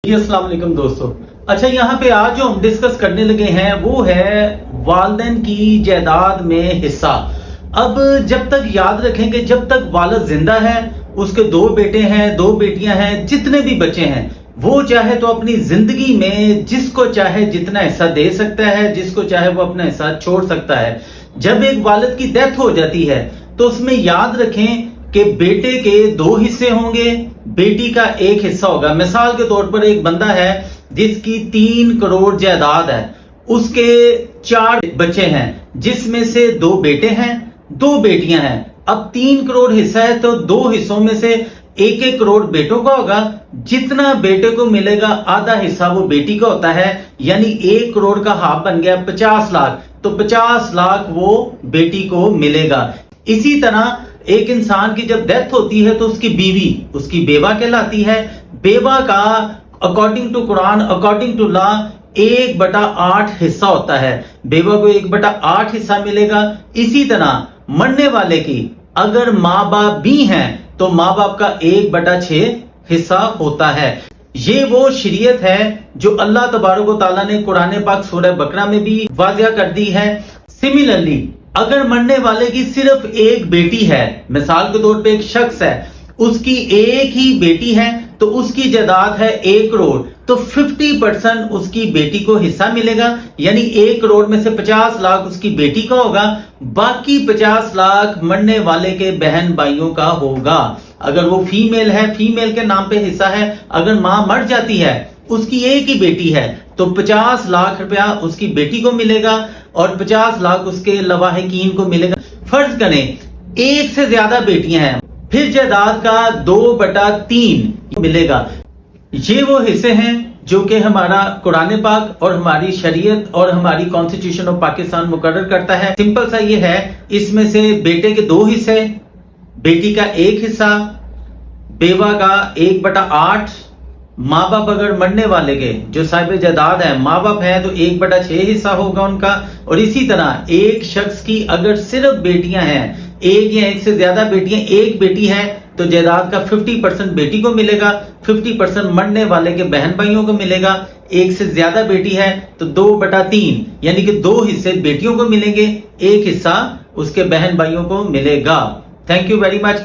جی السلام علیکم دوستو. اچھا یہاں پہ آج جو ہم ڈسکس کرنے لگے ہیں وہ ہے والدین کی جائیداد میں حصہ. اب جب تک یاد رکھیں کہ جب تک والد زندہ ہے، اس کے 2 بیٹے ہیں، 2 بیٹیاں ہیں، جتنے بھی بچے ہیں، وہ چاہے تو اپنی زندگی میں جس کو چاہے جتنا حصہ دے سکتا ہے، جس کو چاہے وہ اپنا حصہ چھوڑ سکتا ہے. جب ایک والد کی ڈیتھ ہو جاتی ہے تو اس میں یاد رکھیں کہ بیٹے کے 2 حصے ہوں گے، بیٹی کا 1 حصہ ہوگا. مثال کے طور پر ایک بندہ ہے جس کی 3 کروڑ جائیداد ہے، اس کے 4 بچے ہیں جس میں سے 2 بیٹے ہیں، 2 بیٹیاں ہیں. اب 3 کروڑ حصہ ہے تو 2 حصوں میں سے 1 کروڑ بیٹوں کا ہوگا. جتنا بیٹے کو ملے گا آدھا حصہ وہ بیٹی کا ہوتا ہے، یعنی 1 کروڑ کا ہاف بن گیا 50 لاکھ، تو 50 لاکھ وہ بیٹی کو ملے گا. اسی طرح ایک انسان کی جب ڈیتھ ہوتی ہے تو اس کی بیوی اس کی بیوہ کہلاتی ہے. بیوہ کا according to Quran, according to law 1/8 حصہ ہوتا ہے. بیوہ کو 1/8 حصہ ملے گا. اسی طرح مرنے والے کی اگر ماں باپ بھی ہیں تو ماں باپ کا 1/6 حصہ ہوتا ہے. یہ وہ شریعت ہے جو اللہ تبارک و تعالیٰ نے قرآن پاک سورہ بقرہ میں بھی واضح کر دی ہے. سملرلی اگر مرنے والے کی صرف 1 بیٹی ہے، مثال کے طور پہ ایک شخص ہے، اس کی 1 ہی بیٹی ہے تو اس کی جائیداد ہے 1 کروڑ، تو 50% اس کی بیٹی کو حصہ ملے گا، یعنی 1 کروڑ میں سے 50 لاکھ اس کی بیٹی کا ہوگا، باقی 50 لاکھ مرنے والے کے بہن بھائیوں کا ہوگا. اگر وہ فیمیل ہے، فیمیل کے نام پہ حصہ ہے. اگر ماں مر جاتی ہے، اس کی 1 ہی بیٹی ہے تو 50 لاکھ روپیہ اس کی بیٹی کو ملے گا اور 50 لاکھ اس کے لواحقین کو ملے گا. فرض کریں 1 سے زیادہ بیٹیاں ہیں، پھر جائیداد کا 2/3 ملے گا. یہ وہ حصے ہیں جو کہ ہمارا قرآن پاک اور ہماری شریعت اور ہماری کانسٹیٹیوشن آف پاکستان مقرر کرتا ہے. سمپل سا یہ ہے، اس میں سے بیٹے کے 2 حصے، بیٹی کا 1 حصہ، بیوہ کا 1/8. ماں باپ اگر مرنے والے کے جو صاحب جائیداد ہیں ماں باپ ہیں تو 1/6 حصہ ہوگا ان کا. اور اسی طرح ایک شخص کی اگر صرف بیٹیاں ہیں، 1 یا 1 سے زیادہ بیٹیاں، 1 بیٹی ہے تو جائیداد کا 50% بیٹی کو ملے گا، 50% مرنے والے کے بہن بھائیوں کو ملے گا. 1 سے زیادہ بیٹی ہے تو 2/3 یعنی کہ 2 حصے بیٹیوں کو ملیں گے، 1 حصہ اس کے بہن بھائیوں کو ملے گا. Thank you very much.